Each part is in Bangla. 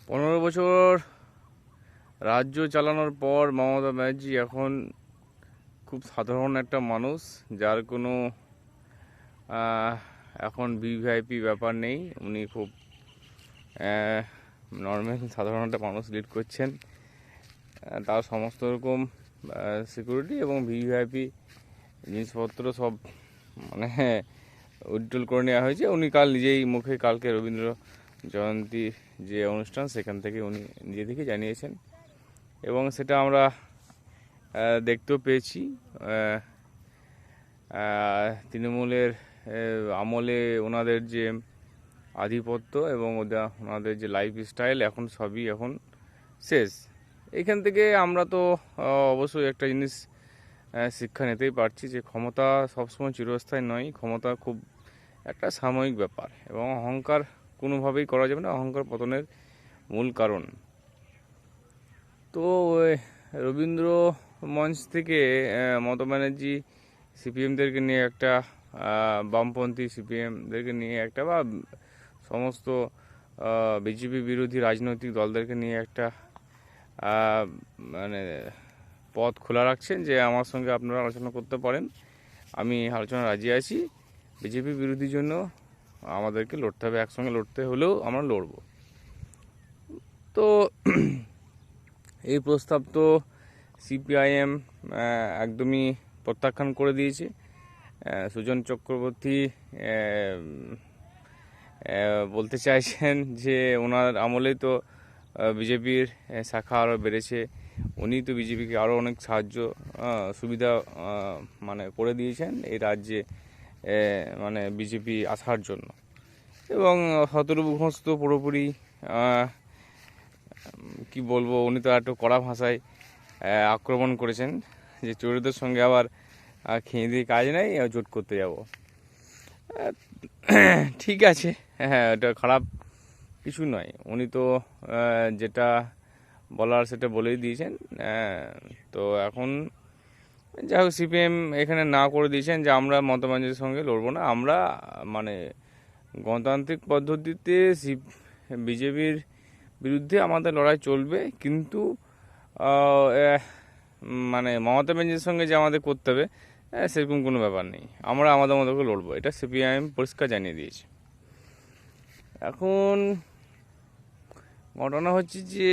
15 বছর রাজ্য চালানোর পর মমতা ব্যানার্জি এখন খুব সাধারণ একটা মানুষ, যার কোনো এখন ভিভিআইপি ব্যাপার নেই। উনি খুব নর্মাল সাধারণ একটা মানুষ লিড করছেন। তার সমস্ত রকম সিকিউরিটি এবং ভিভিআইপি জিনিসপত্র সব মানে উজ্জ্বল করে নেওয়া হয়েছে। উনি কাল নিজেই মুখে কালকে রবীন্দ্র জয়ন্তী যে অনুষ্ঠান, সেখান থেকে উনি নিজে থেকে জানিয়েছেন এবং সেটা আমরা দেখতেও পেয়েছি। তৃণমূলের আমলে ওনাদের যে আধিপত্য এবং ওনাদের যে লাইফস্টাইল এখন সবই এখন শেষ। এইখান থেকে আমরা তো অবশ্যই একটা জিনিস শিক্ষা নিতেই পারছি যে ক্ষমতা সবসময় চিরস্থায়ী নয়। ক্ষমতা খুব একটা সাময়িক ব্যাপার এবং অহংকার কোনোভাবেই করা যাবে না। অহংকার পতনের মূল কারণ। তো রবীন্দ্র মঞ্চ থেকে মমতা ব্যানার্জি সিপিএমদেরকে নিয়ে একটা বামপন্থী সিপিএমদেরকে নিয়ে একটা বা সমস্ত বিজেপি বিরোধী রাজনৈতিক দলদেরকে নিয়ে একটা মানে পথ খোলা রাখছেন যে আমার সঙ্গে আপনারা আলোচনা করতে পারেন, আমি আলোচনা রাজি আছি। বিজেপি বিরোধীর জন্য আমাদেরকে লড়তে হবে, একসঙ্গে লড়তে হলেও আমরা লড়ব। তো এই প্রস্তাব তো সিপিআইএম একদমই প্রত্যাখ্যান করে দিয়েছে। সুজন চক্রবর্তী বলতে চাইছেন যে ওনার আমলেই তো বিজেপির শাখা আরও বেড়েছে, উনি তো বিজেপিকে আরও অনেক সাহায্য সুবিধা মানে করে দিয়েছেন এই রাজ্যে মানে বিজেপি আসার জন্য। এবং শতরূপ ঘোষ তো পুরোপুরি কি বলবো, উনি তো একটু কড়া ভাষায় আক্রমণ করেছেন যে চোরদের সঙ্গে আবার খেয়ে দিয়ে কাজ নেই, জোট করতে যাব। ঠিক আছে, হ্যাঁ, এটা খারাপ কিছু নয়। উনি তো যেটা বলার সেটা বলেই দিয়েছেন। তো এখন যাই হোক, সিপিএম এখানে না করে দিয়েছেন যে আমরা মমতা ব্যানার্জির সঙ্গে লড়বো না। আমরা মানে গণতান্ত্রিক পদ্ধতিতে বিজেপির বিরুদ্ধে আমাদের লড়াই চলবে, কিন্তু মানে মমতা ব্যানার্জির সঙ্গে যে আমাদের করতে হবে সেরকম কোনো ব্যাপার নেই। আমরা আমাদের মতো করে লড়বো, এটা সিপিআইএম পরিষ্কার জানিয়ে দিয়েছে। এখন ঘটনা হচ্ছে যে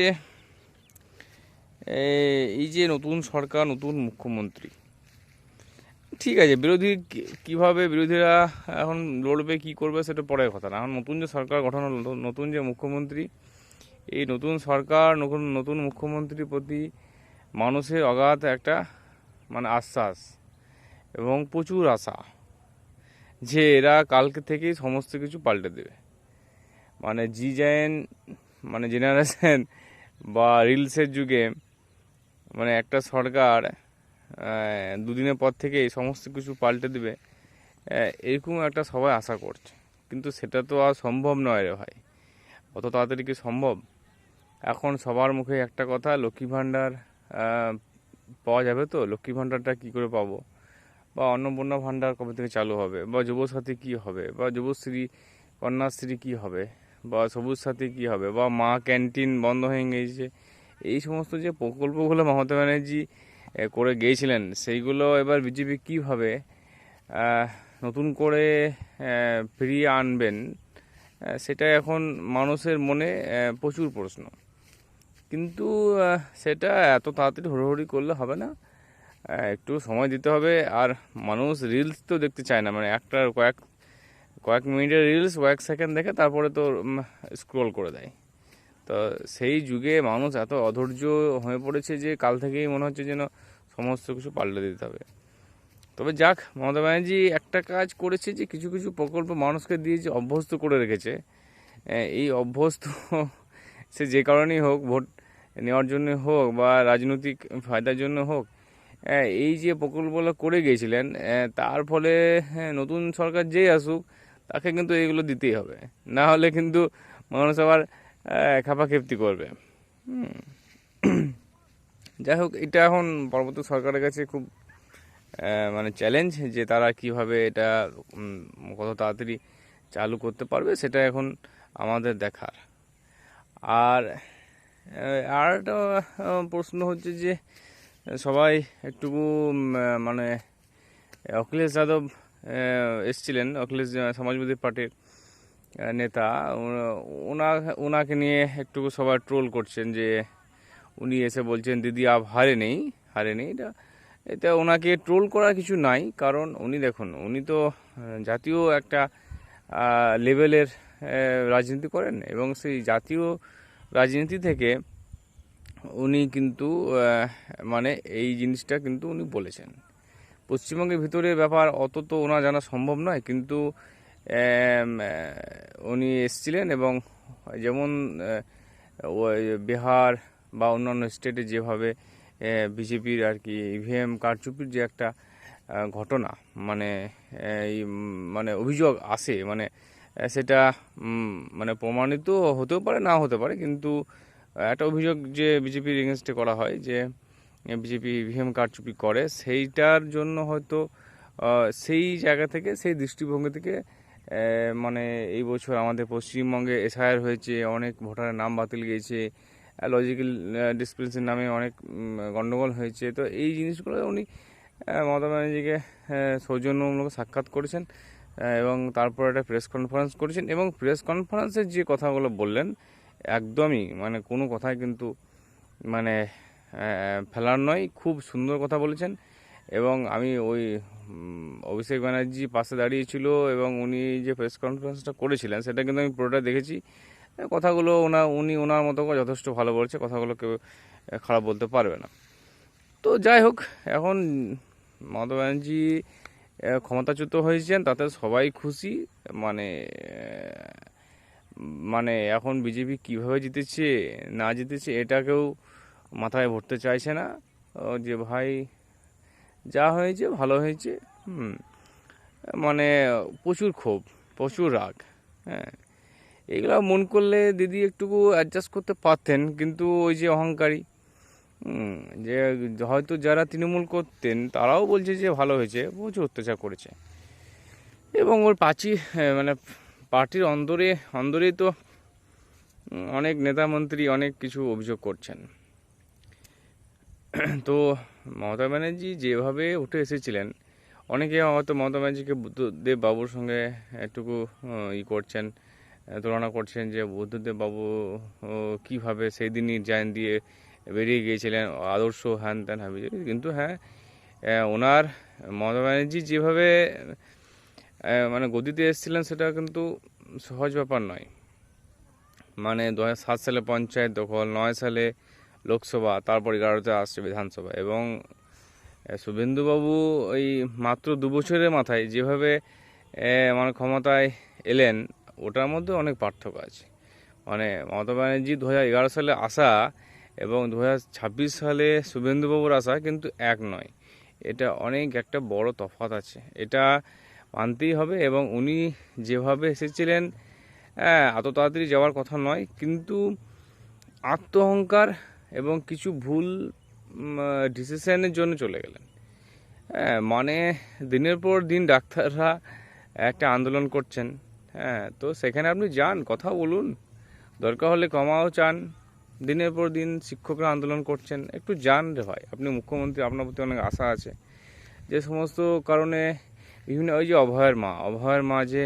এই যে নতুন সরকার, নতুন মুখ্যমন্ত্রী, ঠিক আছে, কিভাবে বিরোধীরা এখন লড়বে, কি করবে সেটা পরের কথা না। এখন নতুন যে সরকার গঠন হলো, নতুন যে মুখ্যমন্ত্রী, এই নতুন সরকার নতুন মুখ্যমন্ত্রীর প্রতি মানুষের অগাধ একটা মানে আশ্বাস এবং প্রচুর আশা যে এরা কালকে থেকেই সমস্ত কিছু পাল্টে দেবে। মানে মানে জেনারেশন বা রিলসের যুগে মানে একটা সরকার দুদিনের পর থেকে এই সমস্ত কিছু পাল্টে দেবে, এরকম একটা সবাই আশা করছে। কিন্তু সেটা তো আর সম্ভব নয় রে ভাই, অত তাড়াতাড়ি কি সম্ভব? এখন সবার মুখে একটা কথা, লক্ষ্মী ভাণ্ডার পাওয়া যাবে। তো লক্ষ্মী ভাণ্ডারটা কী করে পাবো, বা অন্নপূর্ণা ভাণ্ডার কবে থেকে চালু হবে, বা যুবসাথী কী হবে, বা যুবশ্রী কন্যাশ্রী কী হবে, বা সবুজ সাথী কী হবে, বা মা ক্যান্টিন বন্ধ হয়ে গিয়েছে। এই সমস্ত যে প্রকল্পগুলো মমতা ব্যানার্জি করে গিয়েছিলেন, সেইগুলো এবার বিজেপি কীভাবে নতুন করে ফিরিয়ে আনবেন, সেটা এখন মানুষের মনে প্রচুর প্রশ্ন। কিন্তু সেটা এত তাড়াতাড়ি হুড়োহুড়ি করলে হবে না, একটু সময় দিতে হবে। আর মানুষ রিলস তো দেখতে চায় না, মানে একটা কয়েক মিনিটের রিলস কয়েক সেকেন্ড দেখে তারপরে তো স্ক্রোল করে দেয়। তো সেই যুগে মানুষ এত অধৈর্য হয়ে পড়েছে যে কাল থেকেই মনে হচ্ছে যেন সমস্ত কিছু পাল্টে দিতে হবে। তবে যাক, মমতা ব্যানার্জি একটা কাজ করেছে যে কিছু কিছু প্রকল্প মানুষকে দিয়ে যে অভ্যস্ত করে রেখেছে, এই অভ্যস্ত সে যে কারণেই হোক, ভোট নেওয়ার জন্য হোক বা রাজনৈতিক ফায়দার জন্য হোক, এই যে প্রকল্পগুলো করে গিয়েছিলেন, তার ফলে নতুন সরকার যেই আসুক তাকে কিন্তু এইগুলো দিতেই হবে, না হলে কিন্তু মানুষ আবার খেপাখেপ্তি করবে। যাই হোক, এটা এখন পরবর্তী সরকারের কাছে খুব মানে চ্যালেঞ্জ যে তারা কিভাবে এটা কত তাড়াতাড়ি চালু করতে পারবে, সেটা এখন আমাদের দেখার। আর আর একটা প্রশ্ন হচ্ছে যে সবাই একটুকু মানে অখিলেশ যাদব এসছিলেন, অখিলেশ সমাজবাদী পার্টির নেতা, ওনাকে নিয়ে একটু সবাই ট্রোল করছেন যে উনি এসে বলছেন দিদি আপ হারে নেই। এটা ওনাকে ট্রোল করার কিছু নাই, কারণ উনি দেখুন, উনি তো জাতীয় একটা লেভেলের রাজনীতি করেন, এবং সেই জাতীয় রাজনীতি থেকে উনি কিন্তু মানে এই জিনিসটা কিন্তু উনি বলেছেন। পশ্চিমবঙ্গের ভিতরে ব্যাপার অত তো ওনার জানা সম্ভব নয়, কিন্তু উনি এসছিলেন এবং যেমন বিহার বা অন্যান্য স্টেটে যেভাবে বিজেপির আর কি ইভিএম কারচুপির যে একটা ঘটনা, মানে এই মানে অভিযোগ আসে, মানে সেটা মানে প্রমাণিত হতেও পারে না হতে পারে, কিন্তু একটা অভিযোগ যে বিজেপির এগেনস্টে করা হয় যে বিজেপি ইভিএম কারচুপি করে, সেইটার জন্য হয়তো সেই জায়গা থেকে, সেই দৃষ্টিভঙ্গি থেকে মানে এই বছর আমাদের পশ্চিমবঙ্গে এসআইআর হয়েছে, অনেক ভোটারের নাম বাতিল গিয়েছে, লজিক্যাল ডিসপ্লেন্সির নামে অনেক গণ্ডগোল হয়েছে। তো এই জিনিসগুলো উনি মমতা ব্যানার্জিকে সৌজন্যমূলক সাক্ষাৎ করেছেন এবং তারপর একটা প্রেস কনফারেন্স করেছেন, এবং প্রেস কনফারেন্সের যে কথাগুলো বললেন একদমই মানে কোনো কথাই কিন্তু মানে ফেলার নয়, খুব সুন্দর কথা বলেছেন। এবং আমি ওই অভিষেক ব্যানার্জি পাশে দাঁড়িয়েছিল এবং উনি যে প্রেস কনফারেন্সটা করেছিলেন সেটা কিন্তু আমি পুরোটা দেখেছি। কথাগুলো উনি ওনার মতো করে যথেষ্ট ভালো বলছে, কথাগুলো কেউ খারাপ বলতে পারবে না। তো যাই হোক, এখন মমতা ব্যানার্জি ক্ষমতাচ্যুত হয়েছেন, তাতে সবাই খুশি। মানে মানে এখন বিজেপি কিভাবে জিতেছে না জিতেছে এটা কেউ মাথায় ভরতে চাইছে না, যে ভাই যা হয়েছে ভালো হয়েছে। মানে প্রচুর ক্ষোভ, প্রচুর রাগ। হ্যাঁ, এগুলো মন করলে দিদি একটুকু অ্যাডজাস্ট করতে পারতেন, কিন্তু ওই যে অহংকারী, যে হয়তো যারা তৃণমূল করতেন তারাও বলছে যে ভালো হয়েছে, প্রচুর অত্যাচার করেছে। এবং ওর মানে পার্টির অন্দরেই তো অনেক নেতা মন্ত্রী অনেক কিছু অভিযোগ করছেন। তো মমতা ব্যানার্জি যেভাবে উঠে এসেছিলেন, অনেকে হয়তো মমতা ব্যানার্জিকে বুদ্ধদেব বাবুর সঙ্গে একটুকু করছেন, তুলনা করছেন যে বুদ্ধদেব বাবু কীভাবে সেই দিনই জ্ঞান দিয়ে বেরিয়ে গিয়েছিলেন, আদর্শ হ্যান ত্যান হবে। কিন্তু হ্যাঁ, ওনার মমতা ব্যানার্জি যেভাবে মানে গদিতে এসেছিলেন সেটা কিন্তু সহজ ব্যাপার নয়। মানে 2007 সালে পঞ্চায়েত দখল, 9 সালে লোকসভা, তারপর 11তে আসছে বিধানসভা, এবং শুভেন্দুবাবু ওই মাত্র 2 বছরের মাথায় যেভাবে মানে ক্ষমতায় এলেন, ওটার মধ্যে অনেক পার্থক্য আছে। মানে মমতা ব্যানার্জি 2011 সালে আসা এবং 2026 সালে শুভেন্দুবাবুর আসা কিন্তু এক নয়, এটা অনেক একটা বড় তফাৎ আছে, এটা মানতেই হবে। এবং উনি যেভাবে এসেছিলেন এত তাড়াতাড়ি যাওয়ার কথা নয়, কিন্তু আত্মঅহংকার এবং কিছু ভুল ডিসিশনের জন্য চলে গেলেন। মানে দিনের পর দিন ডাক্তাররা একটা আন্দোলন করছেন, তো সেখানে আপনি যান, কথা বলুন, দরকার হলে ক্ষমাও চান। দিনের পর দিন শিক্ষকরা আন্দোলন করছেন, একটু যান রে ভাই, আপনি মুখ্যমন্ত্রী, আপনার প্রতি অনেক আশা আছে। যে সমস্ত কারণে বিভিন্ন ওই যে অভয়ের মা যে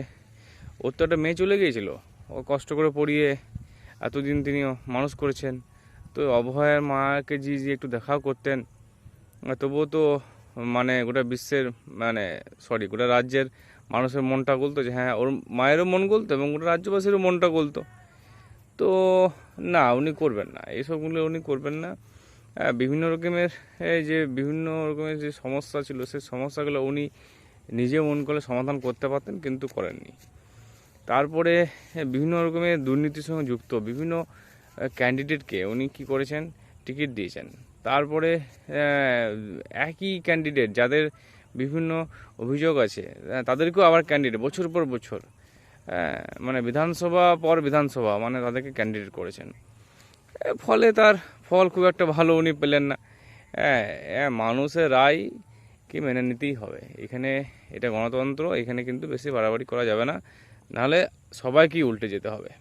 ওর তো একটা মেয়ে চলে গিয়েছিল, ও কষ্ট করে পড়িয়ে এতদিন তিনি মানুষ করেছেন, তো অভয়ের মাকে যে একটু দেখাও করতেন, তবুও তো মানে গোটা বিশ্বের মানে গোটা রাজ্যের মানুষের মনটা গলতো, যে হ্যাঁ ওর মায়েরও মন গলতো এবং গোটা রাজ্যবাসীরও মনটা গলতো। তো না, উনি করবেন না, এইসবগুলো উনি করবেন না। বিভিন্ন রকমের যে সমস্যা ছিল, সেই সমস্যাগুলো উনি নিজে মন করলে সমাধান করতে পারতেন, কিন্তু করেননি। তারপরে বিভিন্ন রকমের দুর্নীতির সঙ্গে যুক্ত বিভিন্ন ক্যান্ডিডেটকে উনি কি করেছেন, টিকিট দিয়েছেন। তারপরে একই ক্যান্ডিডেট যাদের বিভিন্ন অভিযোগ আছে তাদেরকেও আবার ক্যান্ডিডেট বছর পর বছর, মানে বিধানসভা পর বিধানসভা, মানে তাদেরকে ক্যান্ডিডেট করেছেন। ফলে তার ফল খুব একটা ভালো উনি পেলেন না। মানুষের রায় কি মেনে নিতেই হবে, এখানে এটা গণতন্ত্র, এখানে কিন্তু বেশি বাড়াবাড়ি করা যাবে না, নাহলে সবাইকেই উল্টে যেতে হবে।